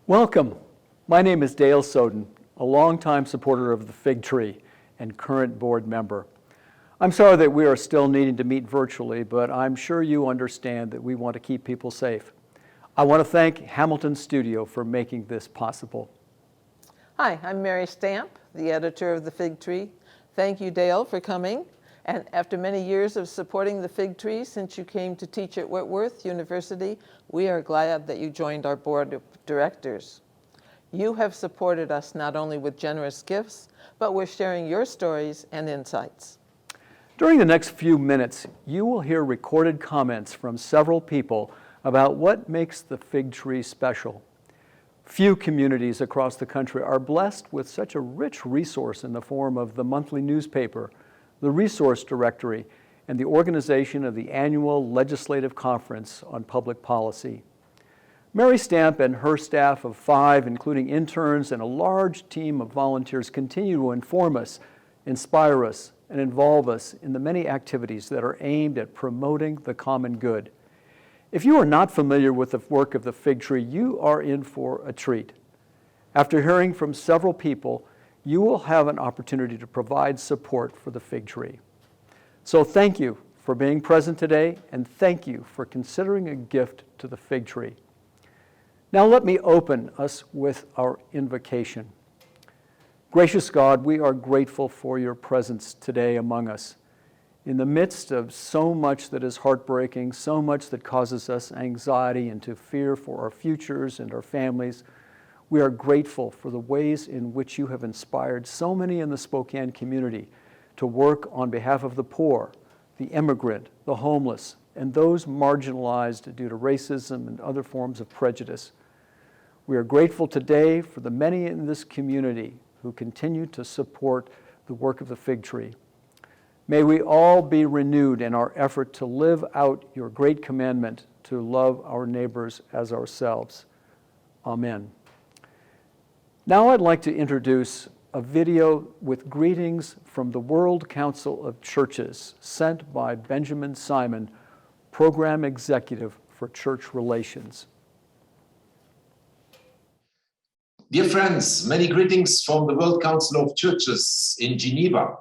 Welcome. My name is Dale Soden, a longtime supporter of the Fig Tree and current board member. I'm sorry that we are still needing to meet virtually, but I'm sure you understand that we want to keep people safe. I want to thank Hamilton Studio for making this possible. Hi, I'm Mary Stamp, the editor of The Fig Tree. Thank you, Dale, for coming. And after many years of supporting The Fig Tree since you came to teach at Whitworth University, we are glad that you joined our board of directors. You have supported us not only with generous gifts, but with sharing your stories and insights. During the next few minutes, you will hear recorded comments from several people about what makes the Fig Tree special. Few communities across the country are blessed with such a rich resource in the form of the monthly newspaper, the resource directory, and the organization of the annual Legislative Conference on Public Policy. Mary Stamp and her staff of 5, including interns and a large team of volunteers, continue to inform us, inspire us, and involve us in the many activities that are aimed at promoting the common good. If you are not familiar with the work of the Fig Tree, you are in for a treat. After hearing from several people, you will have an opportunity to provide support for the Fig Tree. So thank you for being present today, and thank you for considering a gift to the Fig Tree. Now let me open us with our invocation. Gracious God, we are grateful for your presence today among us. In the midst of so much that is heartbreaking, so much that causes us anxiety and to fear for our futures and our families, we are grateful for the ways in which you have inspired so many in the Spokane community to work on behalf of the poor, the immigrant, the homeless, and those marginalized due to racism and other forms of prejudice. We are grateful today for the many in this community who continue to support the work of the Fig Tree. May we all be renewed in our effort to live out your great commandment to love our neighbors as ourselves. Amen. Now I'd like to introduce a video with greetings from the World Council of Churches sent by Benjamin Simon, Program Executive for Church Relations. Dear friends, many greetings from the World Council of Churches in Geneva.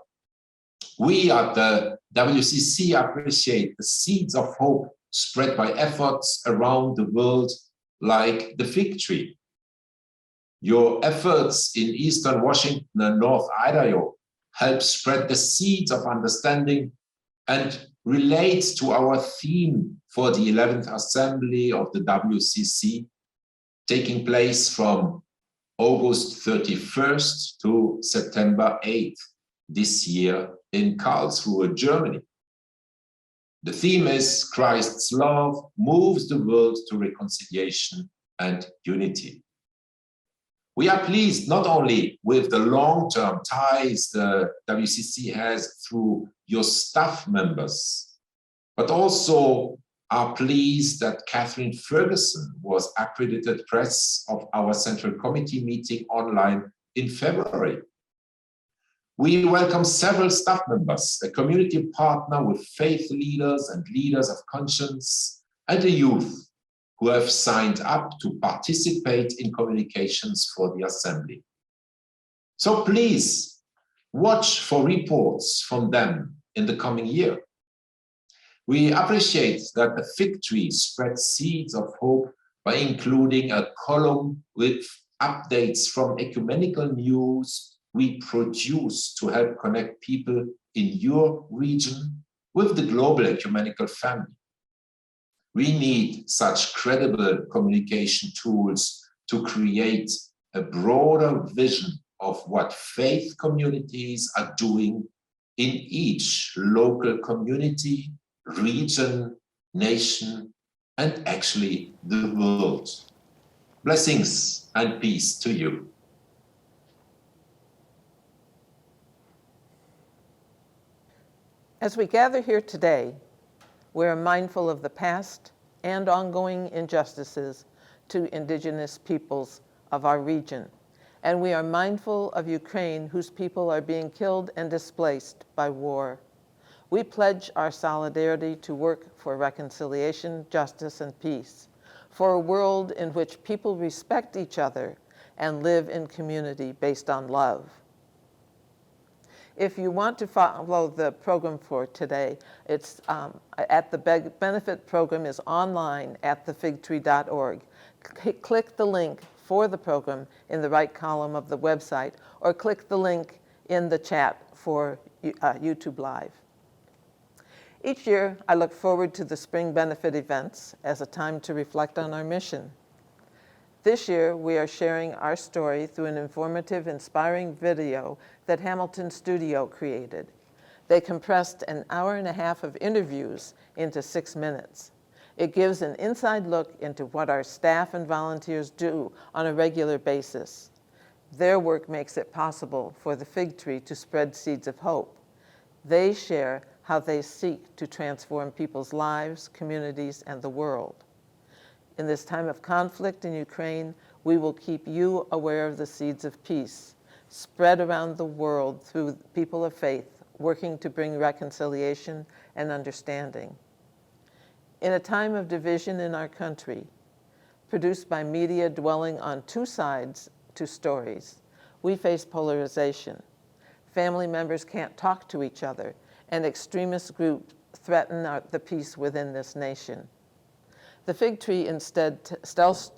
We at the WCC appreciate the seeds of hope spread by efforts around the world like the Fig Tree. Your efforts in Eastern Washington and North Idaho help spread the seeds of understanding and relate to our theme for the 11th Assembly of the WCC, taking place from August 31st to September 8th this year in Karlsruhe, Germany. The theme is Christ's love moves the world to reconciliation and unity. We are pleased not only with the long-term ties the WCC has through your staff members, but also are pleased that Catherine Ferguson was accredited press of our Central Committee meeting online in February. We welcome several staff members, a community partner with faith leaders and leaders of conscience, and a youth who have signed up to participate in communications for the Assembly. So please watch for reports from them in the coming year. We appreciate that the Fig Tree spreads seeds of hope by including a column with updates from ecumenical news we produce to help connect people in your region with the global ecumenical family. We need such credible communication tools to create a broader vision of what faith communities are doing in each local community, region, nation, and actually the world. Blessings and peace to you. As we gather here today, we are mindful of the past and ongoing injustices to Indigenous peoples of our region. And we are mindful of Ukraine, whose people are being killed and displaced by war. We pledge our solidarity to work for reconciliation, justice, and peace, for a world in which people respect each other and live in community based on love. If you want to follow the program for today, it's at the benefit program is online at thefigtree.org. Click the link for the program in the right column of the website, or click the link in the chat for YouTube Live. Each year, I look forward to the spring benefit events as a time to reflect on our mission. This year, we are sharing our story through an informative, inspiring video that Hamilton Studio created. They compressed an hour and a half of interviews into 6 minutes. It gives an inside look into what our staff and volunteers do on a regular basis. Their work makes it possible for the Fig Tree to spread seeds of hope. They share how they seek to transform people's lives, communities, and the world. In this time of conflict in Ukraine, we will keep you aware of the seeds of peace spread around the world through people of faith working to bring reconciliation and understanding. In a time of division in our country, produced by media dwelling on two sides to stories, we face polarization. Family members can't talk to each other, and extremist groups threaten the peace within this nation. The Fig Tree instead tells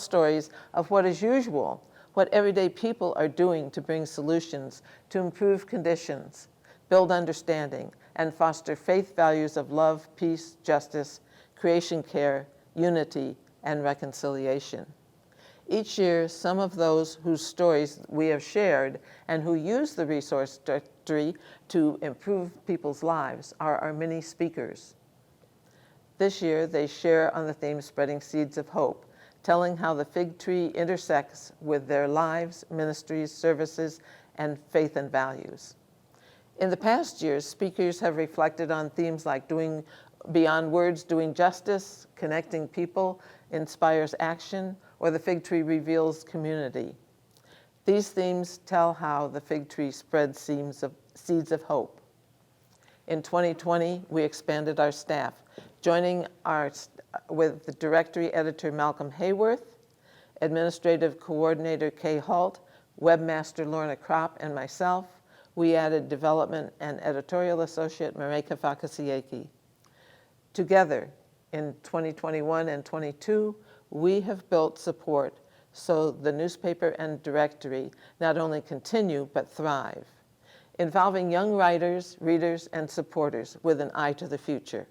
stories of what is usual, what everyday people are doing to bring solutions, to improve conditions, build understanding, and foster faith values of love, peace, justice, creation care, unity, and reconciliation. Each year, some of those whose stories we have shared and who use the resource directory to improve people's lives are our many speakers. This year, they share on the theme Spreading Seeds of Hope, telling how the Fig Tree intersects with their lives, ministries, services, and faith and values. In the past years, speakers have reflected on themes like doing beyond words, doing justice, connecting people, inspires action, or the Fig Tree reveals community. These themes tell how the Fig Tree spreads seeds of hope. In 2020, we expanded our staff, joining with the directory editor Malcolm Hayworth, administrative coordinator Kay Halt, webmaster Lorna Kropp, and myself. We added development and editorial associate Mareka Fakasieki. Together, in 2021 and 22, we have built support so the newspaper and directory not only continue but thrive, involving young writers, readers, and supporters with an eye to the future.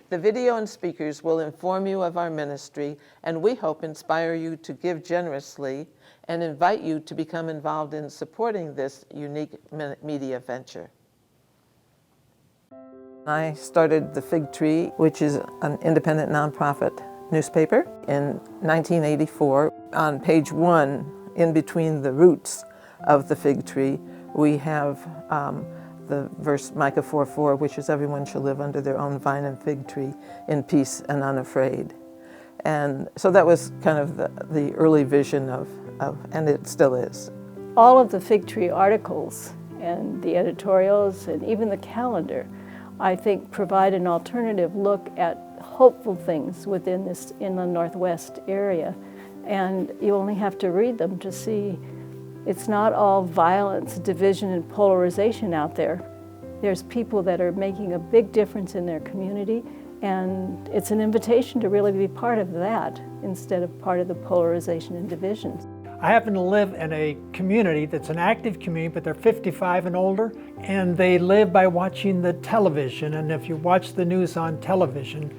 The video and speakers will inform you of our ministry, and we hope inspire you to give generously and invite you to become involved in supporting this unique media venture. I started the Fig Tree, which is an independent nonprofit newspaper, in 1984. On page 1, in between the roots of the Fig Tree, we have the verse Micah 4:4, which is everyone shall live under their own vine and fig tree in peace and unafraid. And so that was kind of the early vision of, and it still is. All of the Fig Tree articles and the editorials and even the calendar, I think, provide an alternative look at hopeful things within this inland Northwest area. And you only have to read them to see it's not all violence, division, and polarization out there. There's people that are making a big difference in their community, and it's an invitation to really be part of that instead of part of the polarization and divisions. I happen to live in a community that's an active community, but they're 55 and older, and they live by watching the television. And if you watch the news on television,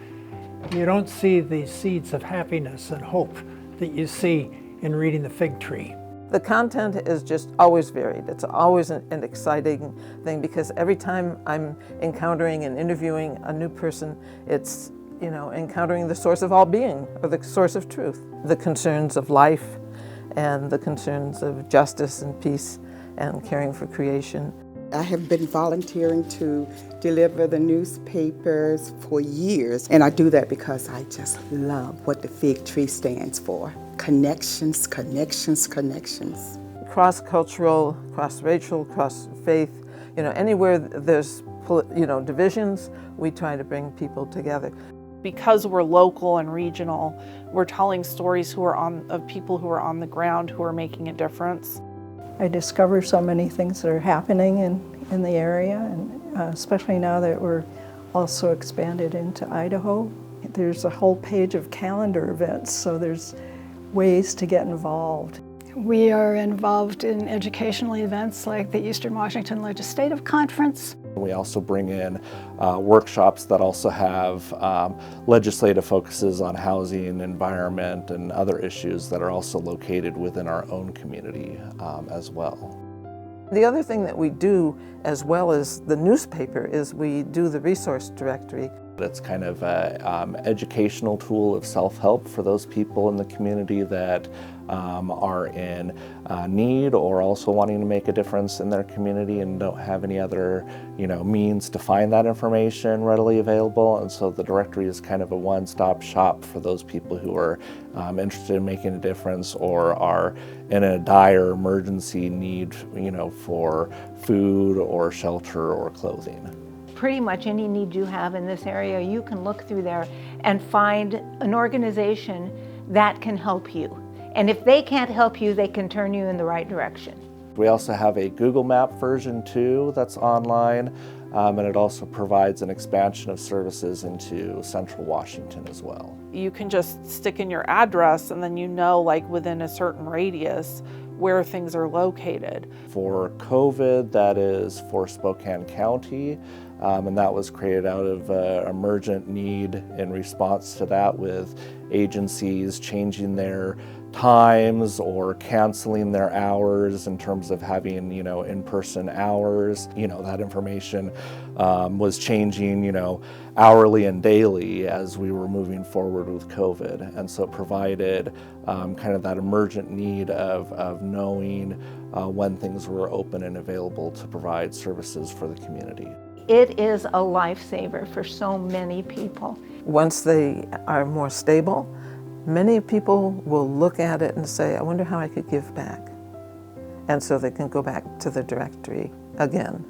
you don't see the seeds of happiness and hope that you see in reading the Fig Tree. The content is just always varied. It's always an exciting thing, because every time I'm encountering and interviewing a new person, it's, encountering the source of all being, or the source of truth. The concerns of life and the concerns of justice and peace and caring for creation. I have been volunteering to deliver the newspapers for years, and I do that because I just love what the Fig Tree stands for. Connections, connections, connections. Cross-cultural, cross-racial, cross-faith, anywhere there's, divisions, we try to bring people together. Because we're local and regional, we're telling stories of people who are on the ground who are making a difference. I discover so many things that are happening in the area, and especially now that we're also expanded into Idaho. There's a whole page of calendar events, so there's ways to get involved. We are involved in educational events like the Eastern Washington Legislative Conference. We also bring in workshops that also have legislative focuses on housing, environment, and other issues that are also located within our own community as well. The other thing that we do, as well as the newspaper, is we do the resource directory. It's kind of an educational tool of self-help for those people in the community that are in need or also wanting to make a difference in their community and don't have any other, means to find that information readily available. And so the directory is kind of a one-stop shop for those people who are interested in making a difference or are in a dire emergency need, for food or shelter or clothing. Pretty much any need you have in this area, you can look through there and find an organization that can help you. And if they can't help you, they can turn you in the right direction. We also have a Google Map version too that's online, and it also provides an expansion of services into Central Washington as well. You can just stick in your address and then like within a certain radius where things are located. For COVID, that is for Spokane County, and that was created out of emergent need in response to that, with agencies changing their times or canceling their hours in terms of having, in-person hours. That information was changing, hourly and daily as we were moving forward with COVID. And so it provided kind of that emergent need of knowing when things were open and available to provide services for the community. It is a lifesaver for so many people. Once they are more stable, many people will look at it and say, I wonder how I could give back. And so they can go back to the directory again.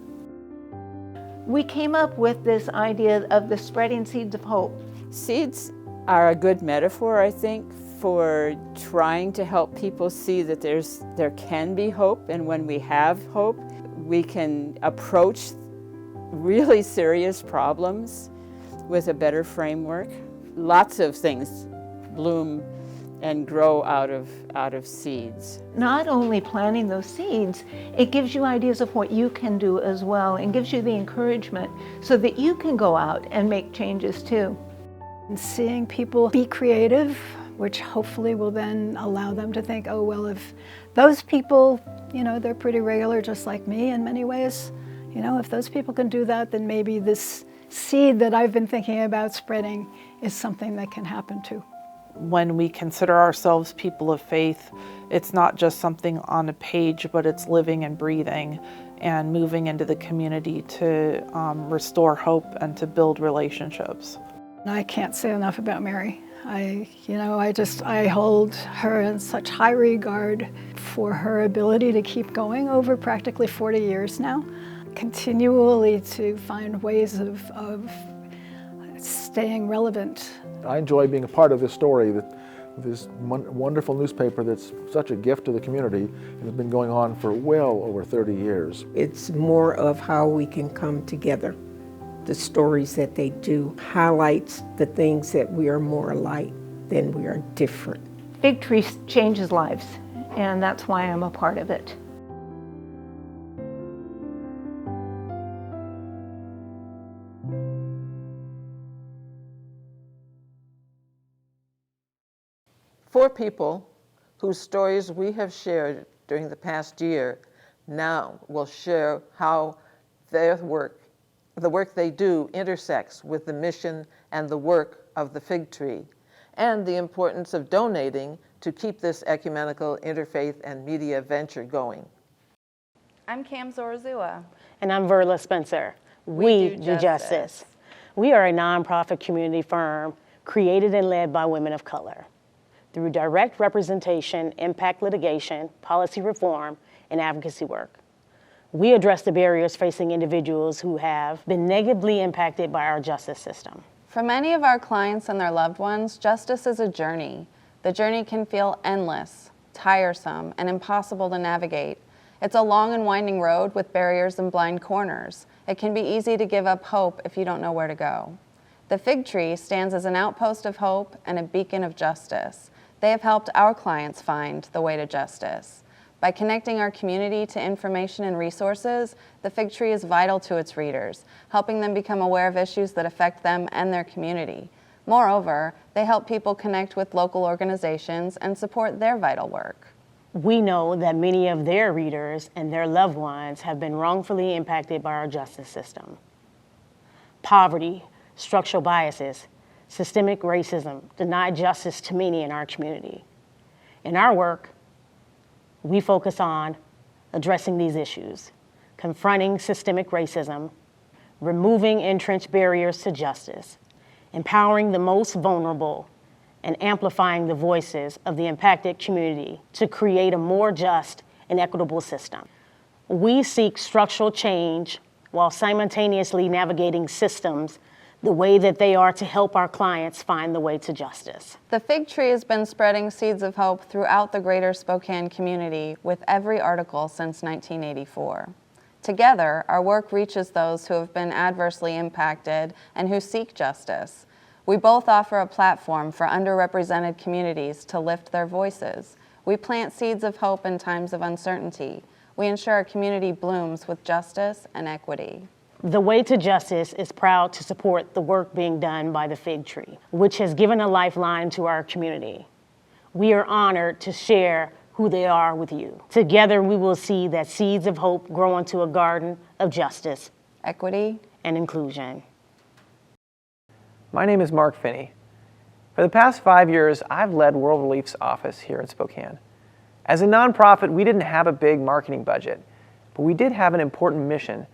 We came up with this idea of the spreading seeds of hope. Seeds are a good metaphor, I think, for trying to help people see that there can be hope, and when we have hope, we can approach really serious problems with a better framework. Lots of things bloom and grow out of seeds. Not only planting those seeds, it gives you ideas of what you can do as well, and gives you the encouragement so that you can go out and make changes too. And seeing people be creative, which hopefully will then allow them to think, oh, well, if those people, they're pretty regular just like me in many ways. If those people can do that, then maybe this seed that I've been thinking about spreading is something that can happen too. When we consider ourselves people of faith, it's not just something on a page, but it's living and breathing and moving into the community to restore hope and to build relationships. I can't say enough about Mary. I hold her in such high regard for her ability to keep going over practically 40 years now, continually to find ways of staying relevant. I enjoy being a part of this story, this wonderful newspaper that's such a gift to the community and has been going on for well over 30 years. It's more of how we can come together. The stories that they do highlights the things that we are more alike than we are different. Fig Tree changes lives, and that's why I'm a part of it. For people whose stories we have shared during the past year now will share how their work, the work they do, intersects with the mission and the work of the Fig Tree, and the importance of donating to keep this ecumenical interfaith and media venture going. I'm Cam Zorazua. And I'm Verla Spencer. We do justice. We are a nonprofit community firm created and led by women of color. Through direct representation, impact litigation, policy reform, and advocacy work, we address the barriers facing individuals who have been negatively impacted by our justice system. For many of our clients and their loved ones, justice is a journey. The journey can feel endless, tiresome, and impossible to navigate. It's a long and winding road with barriers and blind corners. It can be easy to give up hope if you don't know where to go. The Fig Tree stands as an outpost of hope and a beacon of justice. They have helped our clients find the way to justice. By connecting our community to information and resources, the Fig Tree is vital to its readers, helping them become aware of issues that affect them and their community. Moreover, they help people connect with local organizations and support their vital work. We know that many of their readers and their loved ones have been wrongfully impacted by our justice system. Poverty, structural biases, systemic racism deny justice to many in our community. In our work, we focus on addressing these issues, confronting systemic racism, removing entrenched barriers to justice, empowering the most vulnerable, and amplifying the voices of the impacted community to create a more just and equitable system. We seek structural change while simultaneously navigating systems the way that they are to help our clients find the way to justice. The Fig Tree has been spreading seeds of hope throughout the greater Spokane community with every article since 1984. Together, our work reaches those who have been adversely impacted and who seek justice. We both offer a platform for underrepresented communities to lift their voices. We plant seeds of hope in times of uncertainty. We ensure our community blooms with justice and equity. The Way to Justice is proud to support the work being done by the Fig Tree, which has given a lifeline to our community. We are honored to share who they are with you. Together, we will see that seeds of hope grow into a garden of justice, equity, and inclusion. My name is Mark Finney. For the past 5 years, I've led World Relief's office here in Spokane. As a nonprofit, we didn't have a big marketing budget, but we did have an important mission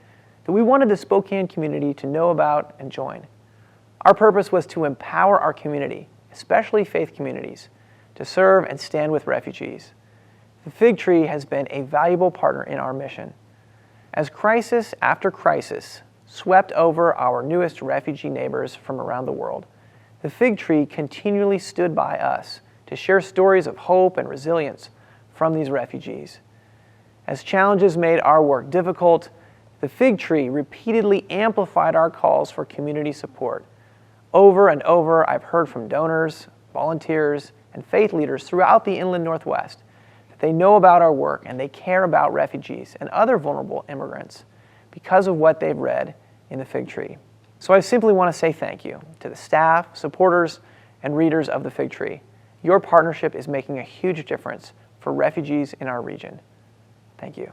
that we wanted the Spokane community to know about and join. Our purpose was to empower our community, especially faith communities, to serve and stand with refugees. The Fig Tree has been a valuable partner in our mission. As crisis after crisis swept over our newest refugee neighbors from around the world, the Fig Tree continually stood by us to share stories of hope and resilience from these refugees. As challenges made our work difficult, the Fig Tree repeatedly amplified our calls for community support. Over and over, I've heard from donors, volunteers, and faith leaders throughout the Inland Northwest that they know about our work and they care about refugees and other vulnerable immigrants because of what they've read in the Fig Tree. So I simply want to say thank you to the staff, supporters, and readers of the Fig Tree. Your partnership is making a huge difference for refugees in our region. Thank you.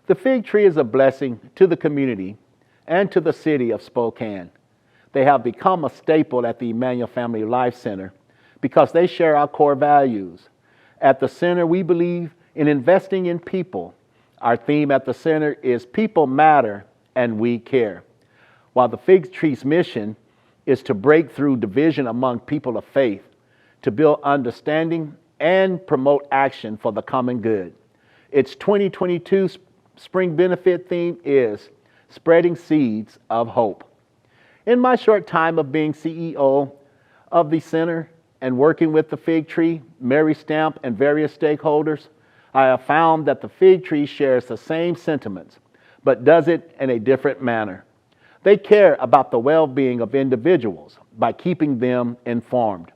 The Fig Tree is a blessing to the community and to the city of Spokane. They have become a staple at the Emmanuel Family Life Center because they share our core values. At the center, we believe in investing in people. Our theme at the center is People Matter and We Care. While the Fig Tree's mission is to break through division among people of faith, to build understanding and promote action for the common good. Its 2022 spring benefit theme is Spreading Seeds of Hope. In my short time of being CEO of the center and working with the Fig Tree, Mary Stamp, and various stakeholders, I have found that the Fig Tree shares the same sentiments, but does it in a different manner. They care about the well-being of individuals by keeping them informed.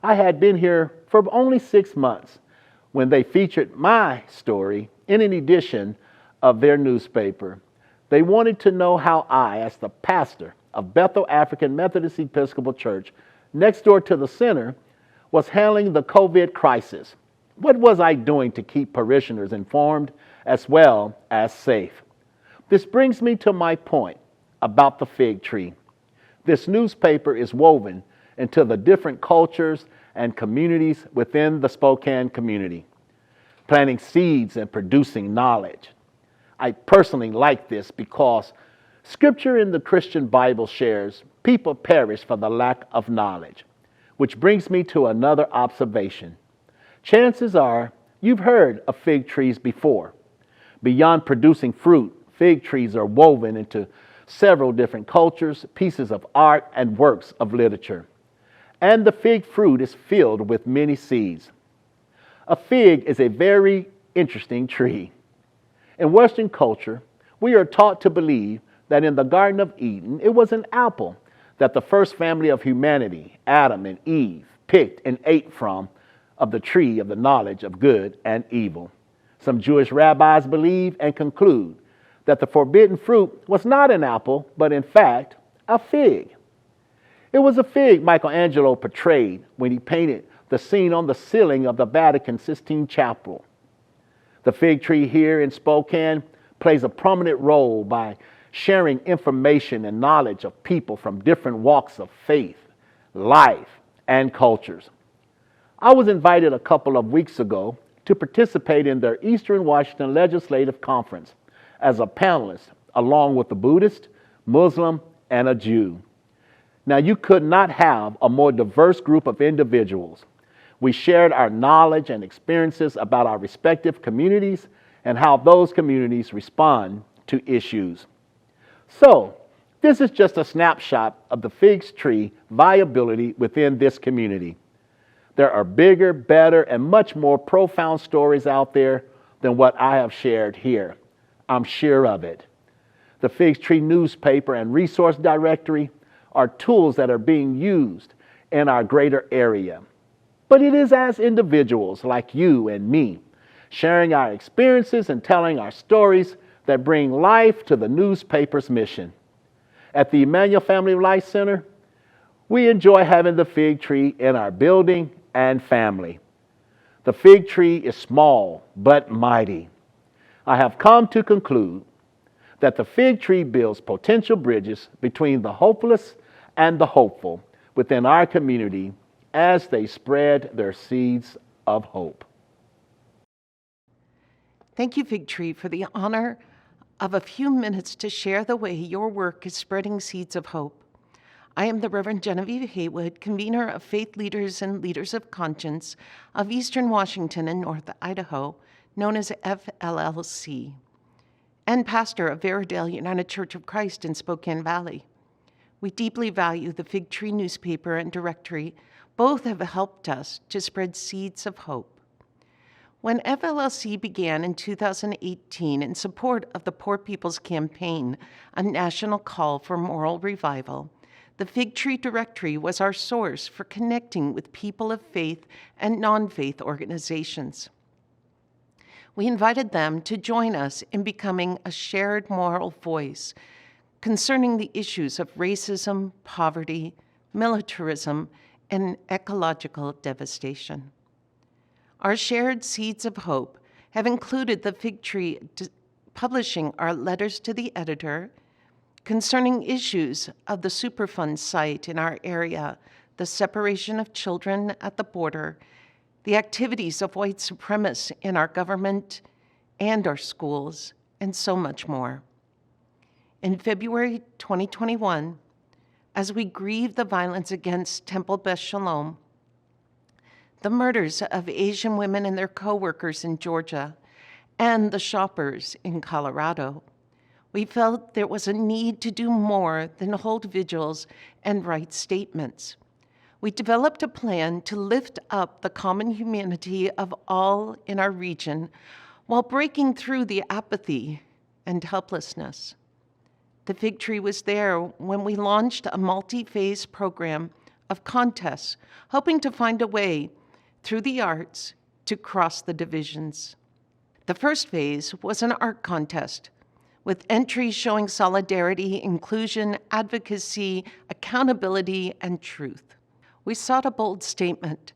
I had been here for only 6 months when they featured my story in an edition of their newspaper. They wanted to know how I, as the pastor of Bethel African Methodist Episcopal Church, next door to the center, was handling the COVID crisis. What was I doing to keep parishioners informed as well as safe? This brings me to my point about the Fig Tree. This newspaper is woven into the different cultures and communities within the Spokane community, planting seeds and producing knowledge. I personally like this because Scripture in the Christian Bible shares people perish for the lack of knowledge, which brings me to another observation. Chances are you've heard of fig trees before. Beyond producing fruit, fig trees are woven into several different cultures, pieces of art, and works of literature. And the fig fruit is filled with many seeds. A fig is a very interesting tree. In Western culture, we are taught to believe that in the Garden of Eden, it was an apple that the first family of humanity, Adam and Eve, picked and ate from of the tree of the knowledge of good and evil. Some Jewish rabbis believe and conclude that the forbidden fruit was not an apple, but in fact, a fig. It was a fig Michelangelo portrayed when he painted the scene on the ceiling of the Vatican Sistine Chapel. The fig tree here in Spokane plays a prominent role by sharing information and knowledge of people from different walks of faith, life, and cultures. I was invited a couple of weeks ago to participate in their Eastern Washington Legislative Conference as a panelist, along with a Buddhist, Muslim, and a Jew. Now, you could not have a more diverse group of individuals. We shared our knowledge and experiences about our respective communities and how those communities respond to issues. So, this is just a snapshot of the fig tree viability within this community. There are bigger, better, and much more profound stories out there than what I have shared here. I'm sure of it. The Fig Tree newspaper and resource directory are tools that are being used in our greater area. But it is as individuals like you and me, sharing our experiences and telling our stories that bring life to the newspaper's mission. At the Emmanuel Family Life Center, we enjoy having the fig tree in our building and family. The fig tree is small but mighty. I have come to conclude that the fig tree builds potential bridges between the hopeless and the hopeful within our community as they spread their seeds of hope. Thank you, Fig Tree, for the honor of a few minutes to share the way your work is spreading seeds of hope. I am the Reverend Genevieve Haywood, convener of Faith Leaders and Leaders of Conscience of Eastern Washington and North Idaho, known as FLLC, and pastor of Veradale United Church of Christ in Spokane Valley. We deeply value the Fig Tree newspaper and directory. Both have helped us to spread seeds of hope. When FLLC began in 2018 in support of the Poor People's Campaign, a national call for moral revival, the Fig Tree Directory was our source for connecting with people of faith and non-faith organizations. We invited them to join us in becoming a shared moral voice concerning the issues of racism, poverty, militarism, and ecological devastation. Our shared seeds of hope have included the Fig Tree publishing our letters to the editor concerning issues of the Superfund site in our area, the separation of children at the border, the activities of white supremacists in our government and our schools, and so much more. In February 2021, as we grieve the violence against Temple Beth Shalom, the murders of Asian women and their co-workers in Georgia, and the shoppers in Colorado, we felt there was a need to do more than hold vigils and write statements. We developed a plan to lift up the common humanity of all in our region while breaking through the apathy and helplessness. The Fig Tree was there when we launched a multi-phase program of contests, hoping to find a way through the arts to cross the divisions. The first phase was an art contest with entries showing solidarity, inclusion, advocacy, accountability, and truth. We sought a bold statement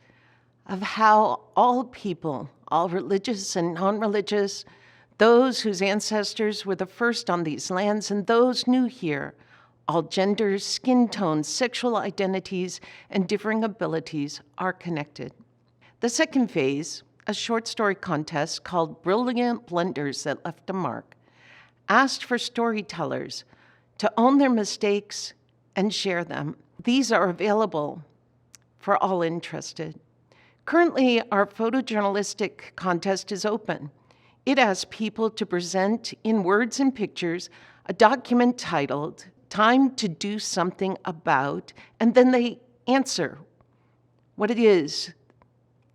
of how all people, all religious and non-religious, those whose ancestors were the first on these lands and those new here, all genders, skin tones, sexual identities, and differing abilities are connected. The second phase, a short story contest called Brilliant Blunders That Left a Mark, asked for storytellers to own their mistakes and share them. These are available for all interested. Currently, our photojournalistic contest is open. It asks people to present in words and pictures a document titled Time to Do Something About, and then they answer what it is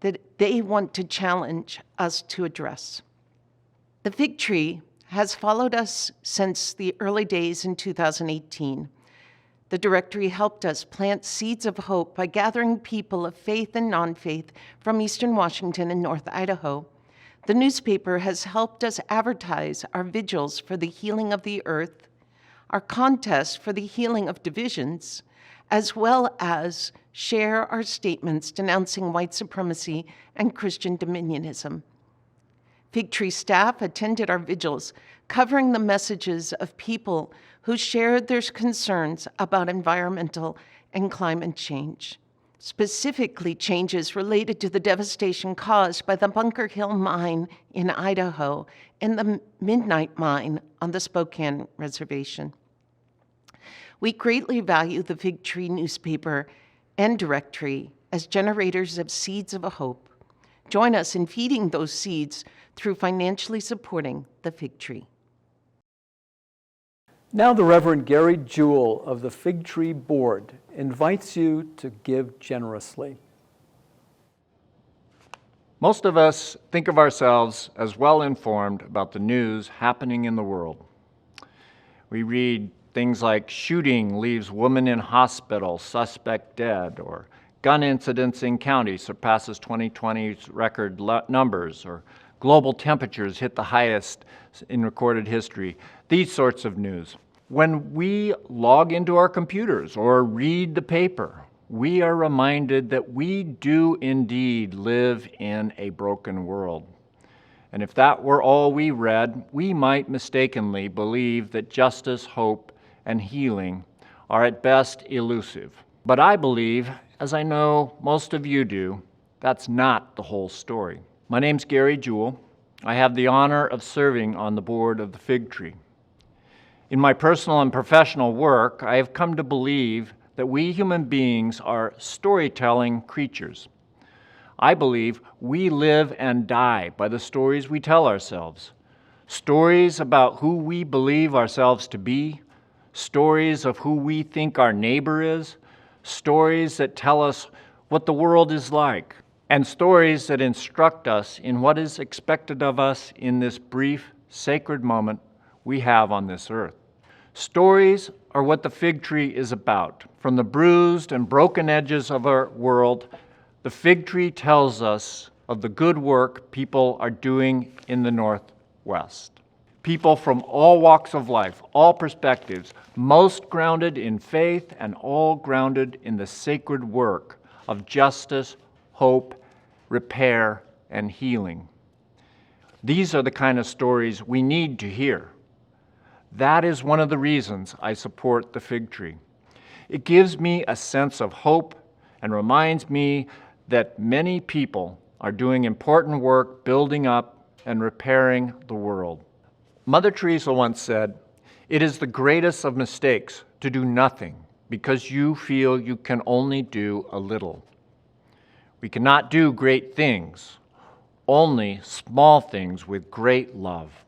that they want to challenge us to address. The Fig Tree has followed us since the early days in 2018. The directory helped us plant seeds of hope by gathering people of faith and non-faith from Eastern Washington and North Idaho. The newspaper has helped us advertise our vigils for the healing of the earth, our contest for the healing of divisions, as well as share our statements denouncing white supremacy and Christian dominionism. Fig Tree staff attended our vigils, covering the messages of people who shared their concerns about environmental and climate change, specifically changes related to the devastation caused by the Bunker Hill Mine in Idaho and the Midnight Mine on the Spokane Reservation. We greatly value the Fig Tree newspaper and directory as generators of seeds of hope. Join us in feeding those seeds through financially supporting the Fig Tree. Now the Reverend Gary Jewell of the Fig Tree Board invites you to give generously. Most of us think of ourselves as well informed about the news happening in the world. We read things like shooting leaves woman in hospital, suspect dead, or gun incidents in county surpasses 2020's record numbers, or global temperatures hit the highest in recorded history. These sorts of news. When we log into our computers or read the paper, we are reminded that we do indeed live in a broken world. And if that were all we read, we might mistakenly believe that justice, hope, and healing are at best elusive. But I believe, as I know most of you do, that's not the whole story. My name's Gary Jewell. I have the honor of serving on the board of the Fig Tree. In my personal and professional work, I have come to believe that we human beings are storytelling creatures. I believe we live and die by the stories we tell ourselves. Stories about who we believe ourselves to be, stories of who we think our neighbor is, stories that tell us what the world is like, and stories that instruct us in what is expected of us in this brief, sacred moment we have on this earth. Stories are what the Fig Tree is about. From the bruised and broken edges of our world, the Fig Tree tells us of the good work people are doing in the Northwest. People from all walks of life, all perspectives, most grounded in faith and all grounded in the sacred work of justice, hope, repair, and healing. These are the kind of stories we need to hear. That is one of the reasons I support the Fig Tree. It gives me a sense of hope and reminds me that many people are doing important work building up and repairing the world. Mother Teresa once said, "It is the greatest of mistakes to do nothing because you feel you can only do a little." We cannot do great things, only small things with great love.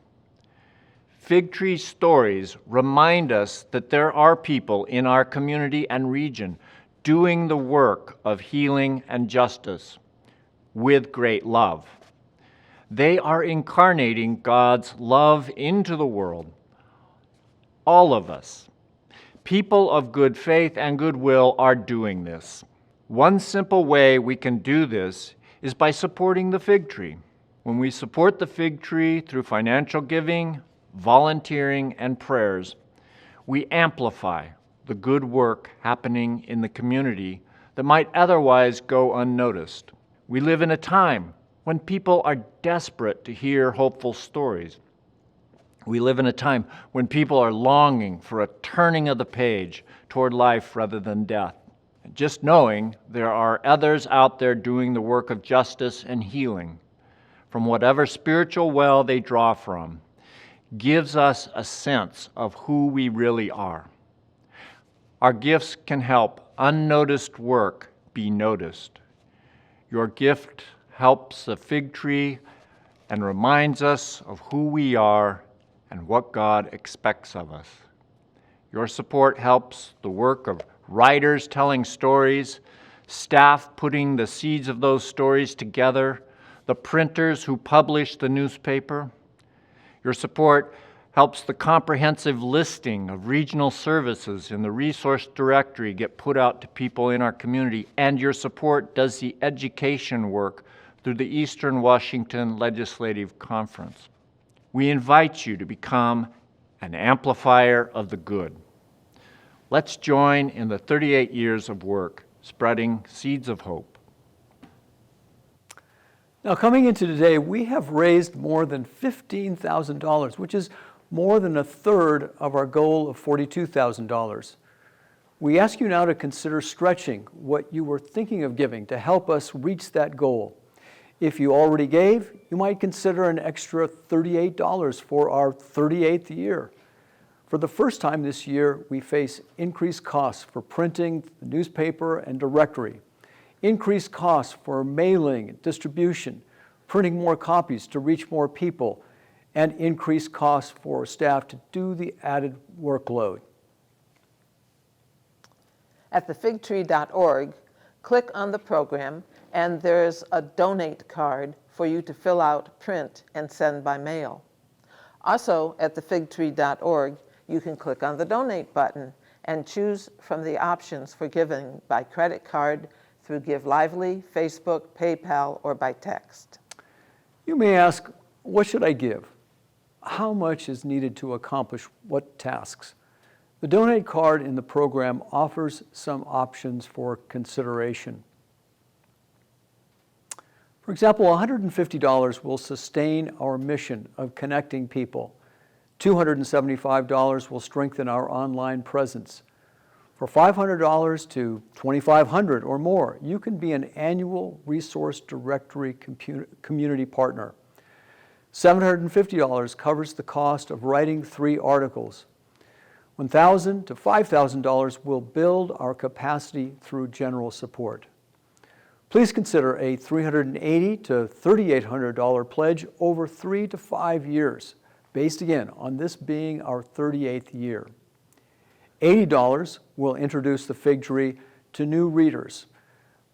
Fig Tree stories remind us that there are people in our community and region doing the work of healing and justice with great love. They are incarnating God's love into the world. All of us, people of good faith and goodwill, are doing this. One simple way we can do this is by supporting the Fig Tree. When we support the Fig Tree through financial giving, volunteering, and prayers, we amplify the good work happening in the community that might otherwise go unnoticed. We live in a time when people are desperate to hear hopeful stories. We live in a time when people are longing for a turning of the page toward life rather than death. Just knowing there are others out there doing the work of justice and healing from whatever spiritual well they draw from gives us a sense of who we really are. Our gifts can help unnoticed work be noticed. Your gift helps the Fig Tree and reminds us of who we are and what God expects of us. Your support helps the work of writers telling stories, staff putting the seeds of those stories together, the printers who publish the newspaper. Your support helps the comprehensive listing of regional services in the resource directory get put out to people in our community, and your support does the education work through the Eastern Washington Legislative Conference. We invite you to become an amplifier of the good. Let's join in the 38 years of work spreading seeds of hope. Now, coming into today, we have raised more than $15,000, which is more than a third of our goal of $42,000. We ask you now to consider stretching what you were thinking of giving to help us reach that goal. If you already gave, you might consider an extra $38 for our 38th year. For the first time this year, we face increased costs for printing the newspaper and directory, increased costs for mailing and distribution, printing more copies to reach more people, and increased costs for staff to do the added workload. At thefigtree.org, click on the program, and there's a donate card for you to fill out, print, and send by mail. Also, at thefigtree.org, you can click on the donate button and choose from the options for giving by credit card, through Give Lively, Facebook, PayPal, or by text. You may ask, what should I give? How much is needed to accomplish what tasks? The donate card in the program offers some options for consideration. For example, $150 will sustain our mission of connecting people. $275 will strengthen our online presence. For $500 to $2,500 or more, you can be an annual resource directory community partner. $750 covers the cost of writing 3 articles. $1,000 to $5,000 will build our capacity through general support. Please consider a $380 to $3,800 pledge over 3 to 5 years, based again on this being our 38th year. $80 will introduce the Fig Tree to new readers,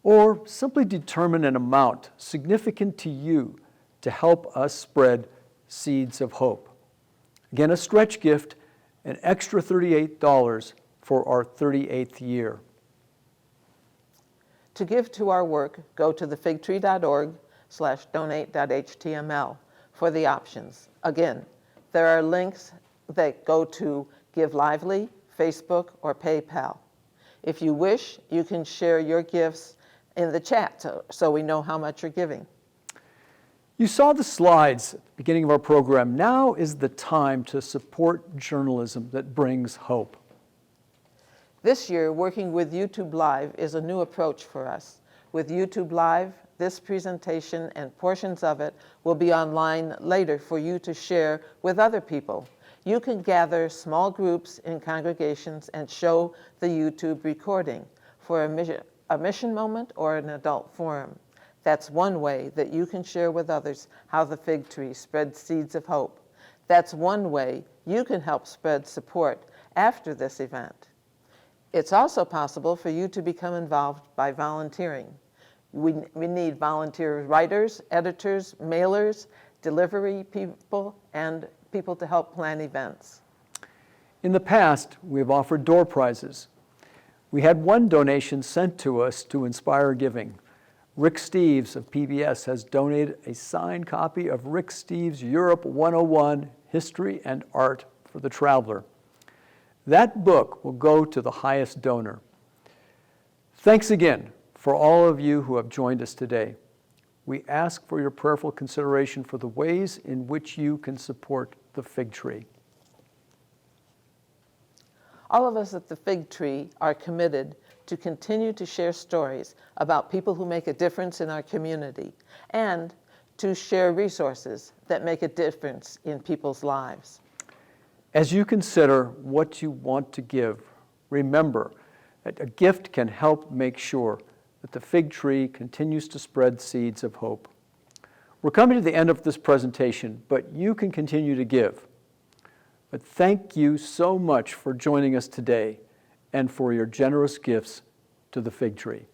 or simply determine an amount significant to you to help us spread seeds of hope. Again, a stretch gift, an extra $38 for our 38th year. To give to our work, go to thefigtree.org/donate.html for the options. Again, there are links that go to Give Lively, Facebook, or PayPal. If you wish, you can share your gifts in the chat so we know how much you're giving. You saw the slides at the beginning of our program. Now is the time to support journalism that brings hope. This year, working with YouTube Live is a new approach for us. With YouTube Live, this presentation and portions of it will be online later for you to share with other people. You can gather small groups in congregations and show the YouTube recording for a mission moment or an adult forum. That's one way that you can share with others how the Fig Tree spreads seeds of hope. That's one way you can help spread support after this event. It's also possible for you to become involved by volunteering. We need volunteer writers, editors, mailers, delivery people, and people to help plan events. In the past, we have offered door prizes. We had one donation sent to us to inspire giving. Rick Steves of PBS has donated a signed copy of Rick Steves' Europe 101, History and Art for the Traveler. That book will go to the highest donor. Thanks again for all of you who have joined us today. We ask for your prayerful consideration for the ways in which you can support the Fig Tree. All of us at the Fig Tree are committed to continue to share stories about people who make a difference in our community and to share resources that make a difference in people's lives. As you consider what you want to give, remember that a gift can help make sure that the Fig Tree continues to spread seeds of hope. We're coming to the end of this presentation, but you can continue to give. But thank you so much for joining us today and for your generous gifts to the Fig Tree.